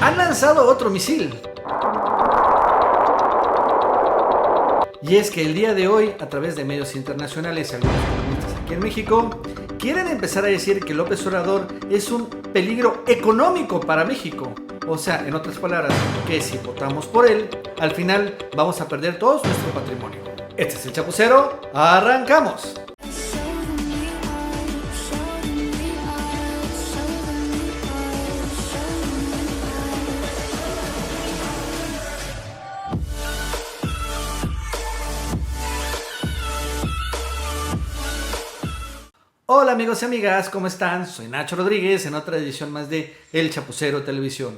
han lanzado otro misil. Y es que el día de hoy, a través de medios internacionales y algunos economistas aquí en México, quieren empezar a decir que López Obrador es un peligro económico para México. O sea, en otras palabras, que si votamos por él, al final vamos a perder todo nuestro patrimonio. Este es el Chapucero, ¡arrancamos! Hola amigos y amigas, ¿cómo están? Soy Nacho Rodríguez en otra edición más de El Chapucero Televisión.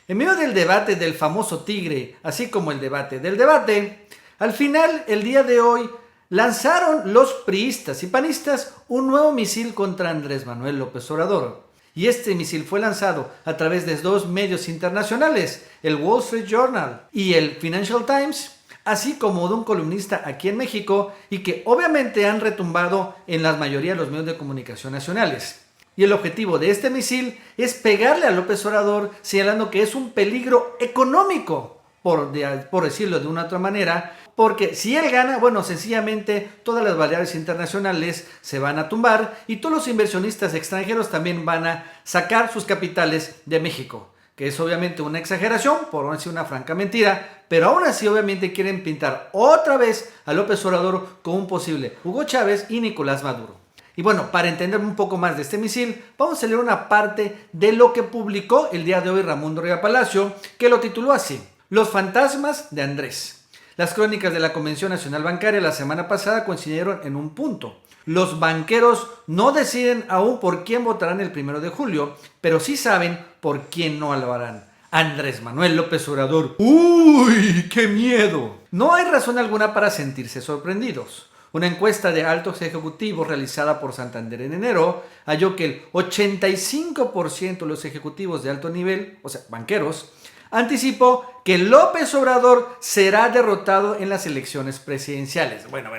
En medio del debate del famoso tigre, así como el debate del debate, al final, el día de hoy, lanzaron los priistas y panistas un nuevo misil contra Andrés Manuel López Obrador. Y este misil fue lanzado a través de dos medios internacionales, el Wall Street Journal y el Financial Times, así como de un columnista aquí en México y que obviamente han retumbado en la mayoría de los medios de comunicación nacionales. Y el objetivo de este misil es pegarle a López Obrador señalando que es un peligro económico, por decirlo de una otra manera, porque si él gana, bueno, sencillamente todas las variables internacionales se van a tumbar y todos los inversionistas extranjeros también van a sacar sus capitales de México. Que es obviamente una exageración, por no decir una franca mentira, pero aún así obviamente quieren pintar otra vez a López Obrador como un posible Hugo Chávez y Nicolás Maduro. Y bueno, para entender un poco más de este misil, vamos a leer una parte de lo que publicó el día de hoy Raimundo Riva Palacio, que lo tituló así: Los fantasmas de Andrés. Las crónicas de la Convención Nacional Bancaria la semana pasada coincidieron en un punto. Los banqueros no deciden aún por quién votarán el 1 de julio, pero sí saben por quién no lo harán. Andrés Manuel López Obrador. ¡Uy, qué miedo! No hay razón alguna para sentirse sorprendidos. Una encuesta de altos ejecutivos realizada por Santander en enero halló que el 85% de los ejecutivos de alto nivel, o sea, banqueros, anticipó que López Obrador será derrotado en las elecciones presidenciales. Bueno.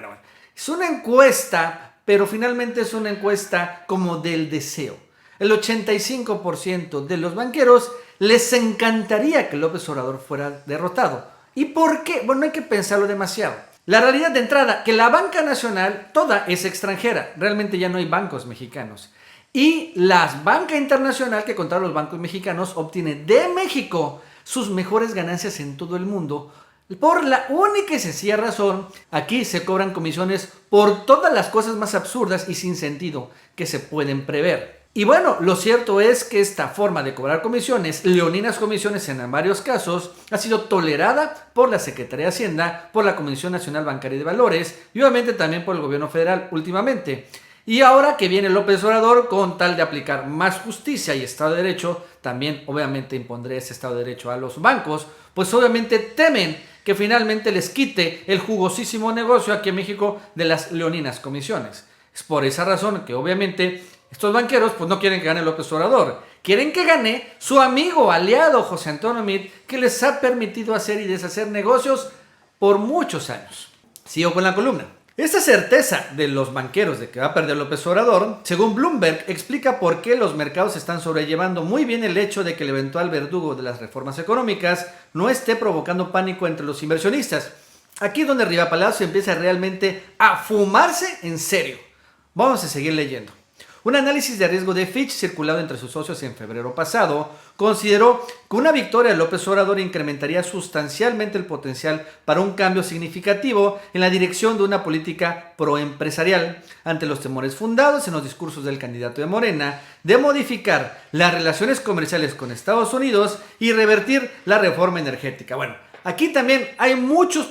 Es una encuesta, pero finalmente es una encuesta como del deseo. El 85% de los banqueros les encantaría que López Obrador fuera derrotado. ¿Y por qué? Bueno, no hay que pensarlo demasiado. La realidad de entrada, que la banca nacional toda es extranjera. Realmente ya no hay bancos mexicanos. Y la banca internacional, que contra los bancos mexicanos, obtiene de México sus mejores ganancias en todo el mundo. Por la única y sencilla razón, aquí se cobran comisiones por todas las cosas más absurdas y sin sentido que se pueden prever. Y bueno, lo cierto es que esta forma de cobrar comisiones, leoninas comisiones en varios casos, ha sido tolerada por la Secretaría de Hacienda, por la Comisión Nacional Bancaria y de Valores y obviamente también por el gobierno federal últimamente. Y ahora que viene López Obrador, con tal de aplicar más justicia y Estado de Derecho, también obviamente impondré ese Estado de Derecho a los bancos, pues obviamente temen que finalmente les quite el jugosísimo negocio aquí en México de las leoninas comisiones. Es por esa razón que obviamente estos banqueros pues no quieren que gane López Obrador, quieren que gane su amigo, aliado José Antonio Meade, que les ha permitido hacer y deshacer negocios por muchos años. Sigo con la columna. Esta certeza de los banqueros de que va a perder López Obrador, según Bloomberg, explica por qué los mercados están sobrellevando muy bien el hecho de que el eventual verdugo de las reformas económicas no esté provocando pánico entre los inversionistas. Aquí es donde Riva Palacio empieza realmente a fumarse en serio. Vamos a seguir leyendo. Un análisis de riesgo de Fitch circulado entre sus socios en febrero pasado consideró que una victoria de López Obrador incrementaría sustancialmente el potencial para un cambio significativo en la dirección de una política proempresarial ante los temores fundados en los discursos del candidato de Morena de modificar las relaciones comerciales con Estados Unidos y revertir la reforma energética. Bueno, aquí también hay muchas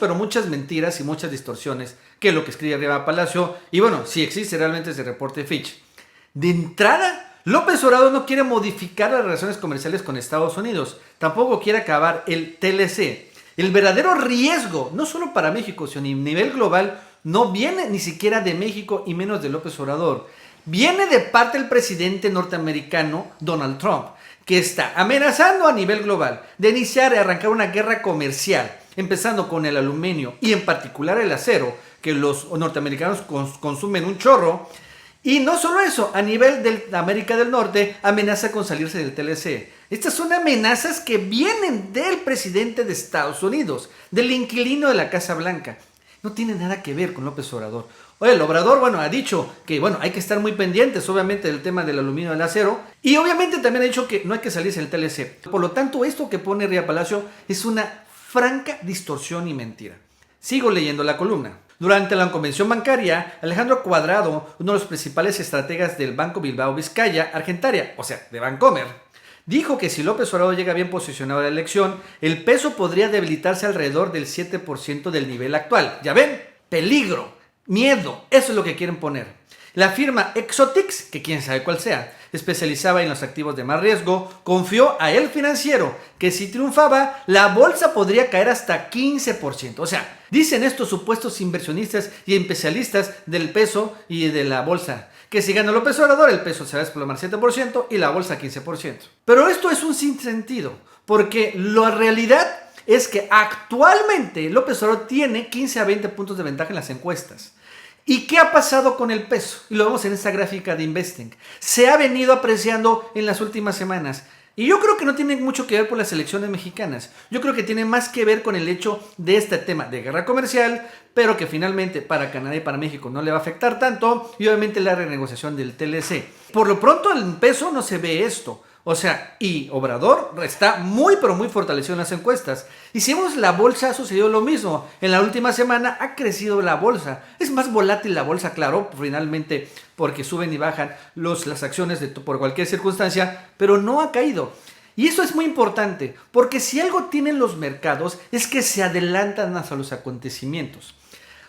mentiras y muchas distorsiones que es lo que escribe Riva Palacio y bueno, si existe realmente ese reporte de Fitch. De entrada, López Obrador no quiere modificar las relaciones comerciales con Estados Unidos, tampoco quiere acabar el TLC. El verdadero riesgo, no solo para México, sino a nivel global, no viene ni siquiera de México y menos de López Obrador. Viene de parte del presidente norteamericano Donald Trump, que está amenazando a nivel global de iniciar y arrancar una guerra comercial, empezando con el aluminio y en particular el acero, que los norteamericanos consumen un chorro. Y no solo eso, a nivel de América del Norte amenaza con salirse del TLC. Estas son amenazas que vienen del presidente de Estados Unidos, del inquilino de la Casa Blanca. No tiene nada que ver con López Obrador. Oye, el Obrador, ha dicho que, hay que estar muy pendientes, obviamente, del tema del aluminio y del acero. Y obviamente también ha dicho que no hay que salirse del TLC. Por lo tanto, esto que pone Ría Palacio es una franca distorsión y mentira. Sigo leyendo la columna. Durante la convención bancaria, Alejandro Cuadrado, uno de los principales estrategas del Banco Bilbao Vizcaya Argentaria, o sea, de Bancomer, dijo que si López Obrador llega bien posicionado a la elección, el peso podría debilitarse alrededor del 7% del nivel actual. ¿Ya ven? Peligro, miedo, eso es lo que quieren poner. La firma Exotix, que quién sabe cuál sea, especializada en los activos de más riesgo, confió a El Financiero que si triunfaba, la bolsa podría caer hasta 15%. O sea, dicen estos supuestos inversionistas y especialistas del peso y de la bolsa, que si gana López Obrador, el peso se va a desplomar 7% y la bolsa 15%. Pero esto es un sinsentido, porque la realidad es que actualmente López Obrador tiene 15 a 20 puntos de ventaja en las encuestas. ¿Y qué ha pasado con el peso? Y lo vemos en esta gráfica de Investing. Se ha venido apreciando en las últimas semanas. Y yo creo que no tiene mucho que ver por las elecciones mexicanas. Yo creo que tiene más que ver con el hecho de este tema de guerra comercial, pero que finalmente para Canadá y para México no le va a afectar tanto. Y obviamente la renegociación del TLC. Por lo pronto el peso no se ve esto. O sea, y Obrador está muy pero muy fortalecido en las encuestas. Y si vemos la bolsa, ha sucedido lo mismo. En la última semana ha crecido la bolsa. Es más volátil la bolsa, claro, finalmente porque suben y bajan las acciones por cualquier circunstancia, pero no ha caído. Y eso es muy importante, porque si algo tienen los mercados es que se adelantan hacia los acontecimientos.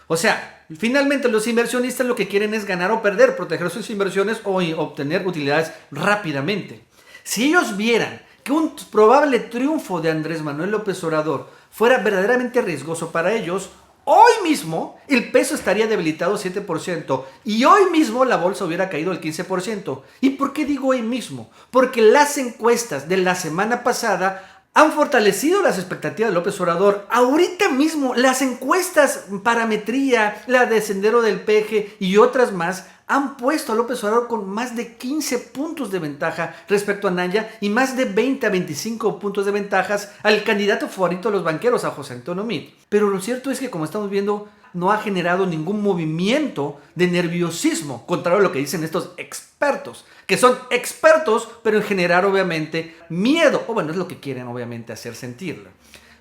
O sea, finalmente los inversionistas lo que quieren es ganar o perder, proteger sus inversiones o obtener utilidades rápidamente. Si ellos vieran que un probable triunfo de Andrés Manuel López Obrador fuera verdaderamente riesgoso para ellos, hoy mismo el peso estaría debilitado 7% y hoy mismo la bolsa hubiera caído el 15%. ¿Y por qué digo hoy mismo? Porque las encuestas de la semana pasada han fortalecido las expectativas de López Obrador. Ahorita mismo las encuestas Parametría, la de Sendero del Peje y otras más han puesto a López Obrador con más de 15 puntos de ventaja respecto a Anaya y más de 20 a 25 puntos de ventajas al candidato favorito de los banqueros, a José Antonio Meade. Pero lo cierto es que, como estamos viendo, no ha generado ningún movimiento de nerviosismo, contrario a lo que dicen estos expertos, que son expertos, pero en generar obviamente miedo, o bueno, es lo que quieren obviamente hacer sentirlo.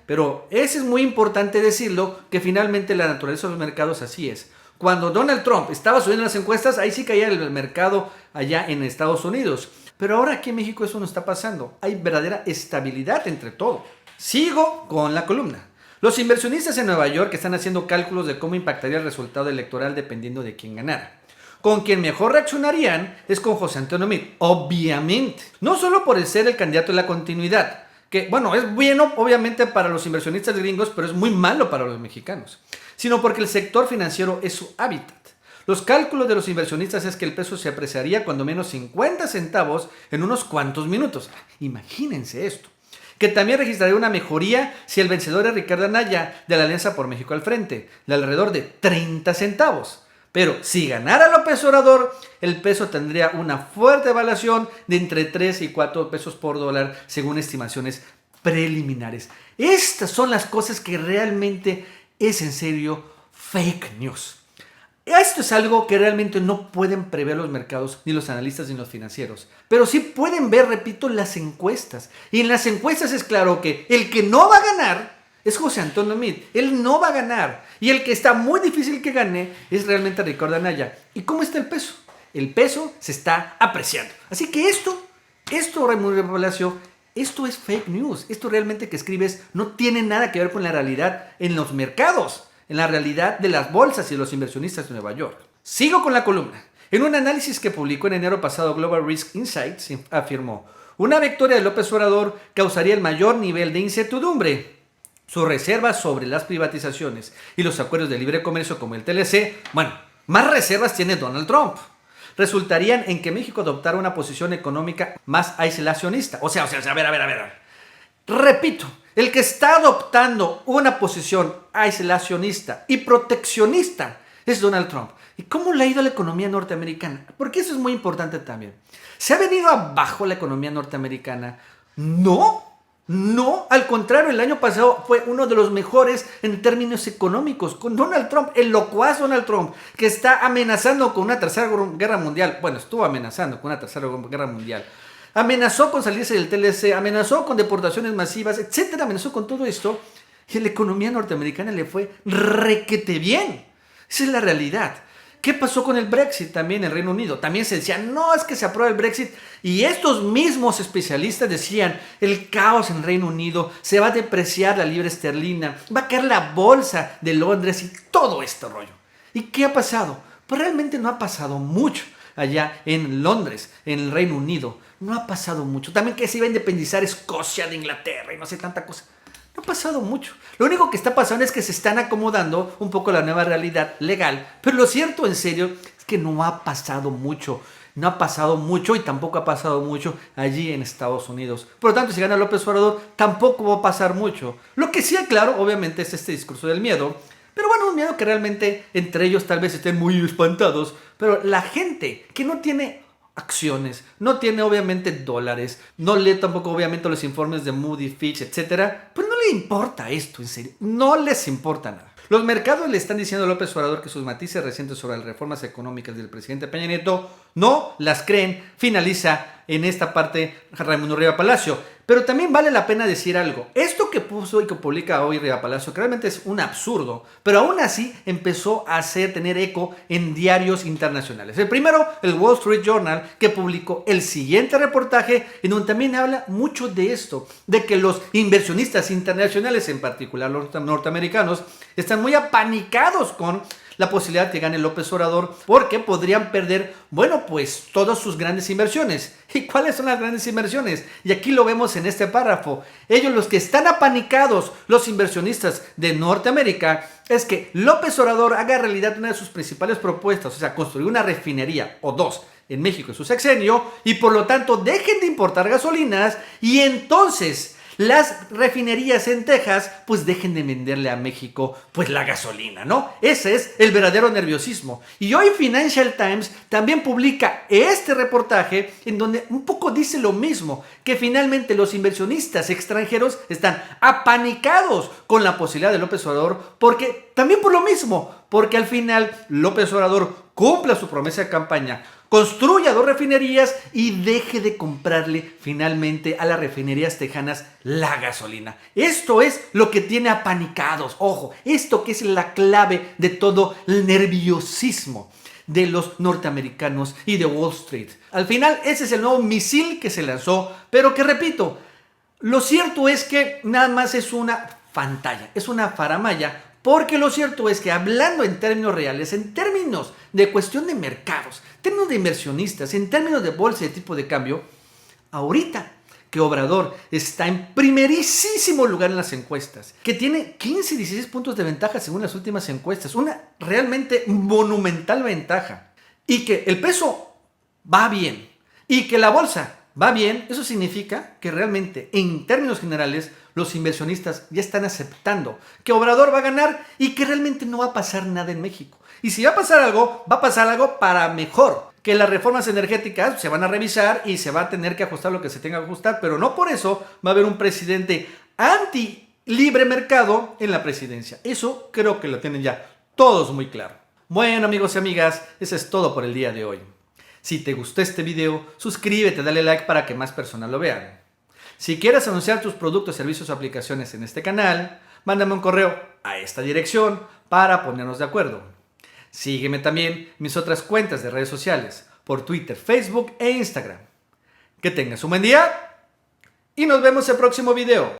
Pero eso es muy importante decirlo, que finalmente la naturaleza de los mercados así es. Cuando Donald Trump estaba subiendo las encuestas, ahí sí caía el mercado allá en Estados Unidos. Pero ahora aquí en México eso no está pasando. Hay verdadera estabilidad entre todo. Sigo con la columna. Los inversionistas en Nueva York están haciendo cálculos de cómo impactaría el resultado electoral dependiendo de quién ganara. Con quien mejor reaccionarían es con José Antonio Meade, obviamente. No solo por ser el candidato de la continuidad, que bueno, es bueno obviamente para los inversionistas gringos, pero es muy malo para los mexicanos, sino porque el sector financiero es su hábitat. Los cálculos de los inversionistas es que el peso se apreciaría cuando menos 50 centavos en unos cuantos minutos. Imagínense esto. Que también registraría una mejoría si el vencedor es Ricardo Anaya de la Alianza por México al Frente, de alrededor de 30 centavos. Pero si ganara López Obrador, el peso tendría una fuerte evaluación de entre 3 y 4 pesos por dólar, según estimaciones preliminares. Estas son las cosas que realmente es en serio fake news. Esto es algo que realmente no pueden prever los mercados, ni los analistas, ni los financieros. Pero sí pueden ver, repito, las encuestas. Y en las encuestas es claro que el que no va a ganar es José Antonio Meade. Él no va a ganar. Y el que está muy difícil que gane es realmente Ricardo Anaya. ¿Y cómo está el peso? El peso se está apreciando. Así que esto, Raimundo Palacio, esto es fake news. Esto realmente que escribes no tiene nada que ver con la realidad en los mercados, en la realidad de las bolsas y los inversionistas de Nueva York. Sigo con la columna. En un análisis que publicó en enero pasado Global Risk Insights, afirmó: una victoria de López Obrador causaría el mayor nivel de incertidumbre. Sus reservas sobre las privatizaciones y los acuerdos de libre comercio como el TLC, más reservas tiene Donald Trump. Resultarían en que México adoptara una posición económica más aislacionista. O sea, a ver. Repito, el que está adoptando una posición aislacionista y proteccionista es Donald Trump. ¿Y cómo le ha ido a la economía norteamericana? Porque eso es muy importante también. Se ha venido abajo la economía norteamericana No, al contrario, el año pasado fue uno de los mejores en términos económicos, con Donald Trump, el locuaz Donald Trump, que está amenazando con una tercera guerra mundial. Bueno, estuvo amenazando con una tercera guerra mundial. Amenazó con salirse del TLC, amenazó con deportaciones masivas, etcétera, amenazó con todo esto. Y a la economía norteamericana le fue requete bien. Esa es la realidad. ¿Qué pasó con el Brexit también en Reino Unido? También se decía, no, es que se aprueba el Brexit. Y estos mismos especialistas decían, el caos en Reino Unido, se va a depreciar la libra esterlina, va a caer la bolsa de Londres y todo este rollo. ¿Y qué ha pasado? Pues realmente no ha pasado mucho allá en Londres, en el Reino Unido. No ha pasado mucho. También que se iba a independizar Escocia de Inglaterra y no sé tanta cosa. No ha pasado mucho. Lo único que está pasando es que se están acomodando un poco a la nueva realidad legal. Pero lo cierto, en serio, es que no ha pasado mucho. No ha pasado mucho y tampoco ha pasado mucho allí en Estados Unidos. Por lo tanto, si gana López Obrador, tampoco va a pasar mucho. Lo que sí, claro, obviamente, es este discurso del miedo. Pero bueno, un miedo que realmente entre ellos tal vez estén muy espantados. Pero la gente que no tiene acciones, no tiene obviamente dólares, no lee tampoco obviamente los informes de Moody, Fitch, etcétera, pues no le importa esto, en serio, no les importa nada. Los mercados le están diciendo a López Obrador que sus matices recientes sobre las reformas económicas del presidente Peña Nieto no las creen. Finaliza en esta parte Raimundo Riva Palacio. Pero también vale la pena decir algo. Esto que puso y que publica hoy Riva Palacio, que realmente es un absurdo, pero aún así empezó a tener eco en diarios internacionales. El primero, el Wall Street Journal, que publicó el siguiente reportaje, en donde también habla mucho de esto, de que los inversionistas internacionales, en particular los norteamericanos, están muy apanicados con la posibilidad que gane López Obrador, porque podrían perder, bueno, pues todas sus grandes inversiones. ¿Y cuáles son las grandes inversiones? Y aquí lo vemos en este párrafo. Ellos, los que están apanicados, los inversionistas de Norteamérica, es que López Obrador haga realidad una de sus principales propuestas, o sea, construir una refinería o dos en México en su sexenio, y por lo tanto dejen de importar gasolinas, y entonces las refinerías en Texas pues dejen de venderle a México pues la gasolina, ¿no? Ese es el verdadero nerviosismo. Y hoy Financial Times también publica este reportaje en donde un poco dice lo mismo, que finalmente los inversionistas extranjeros están apanicados con la posibilidad de López Obrador, porque también por lo mismo, porque al final López Obrador cumpla su promesa de campaña, construya dos refinerías y deje de comprarle finalmente a las refinerías tejanas la gasolina. Esto es lo que tiene apanicados. Ojo, esto que es la clave de todo el nerviosismo de los norteamericanos y de Wall Street. Al final, ese es el nuevo misil que se lanzó, pero que repito, lo cierto es que nada más es una pantalla, es una faramalla. Porque lo cierto es que hablando en términos reales, en términos de cuestión de mercados, en términos de inversionistas, en términos de bolsa y de tipo de cambio, ahorita que Obrador está en primerísimo lugar en las encuestas, que tiene 15, 16 puntos de ventaja según las últimas encuestas, una realmente monumental ventaja, y que el peso va bien, y que la bolsa va bien, eso significa que realmente, en términos generales, los inversionistas ya están aceptando que Obrador va a ganar y que realmente no va a pasar nada en México. Y si va a pasar algo para mejor. Que las reformas energéticas se van a revisar y se va a tener que ajustar lo que se tenga que ajustar, pero no por eso va a haber un presidente anti-libre mercado en la presidencia. Eso creo que lo tienen ya todos muy claro. Bueno, amigos y amigas, eso es todo por el día de hoy. Si te gustó este video, suscríbete, dale like para que más personas lo vean. Si quieres anunciar tus productos, servicios o aplicaciones en este canal, mándame un correo a esta dirección para ponernos de acuerdo. Sígueme también en mis otras cuentas de redes sociales, por Twitter, Facebook e Instagram. Que tengas un buen día y nos vemos en el próximo video.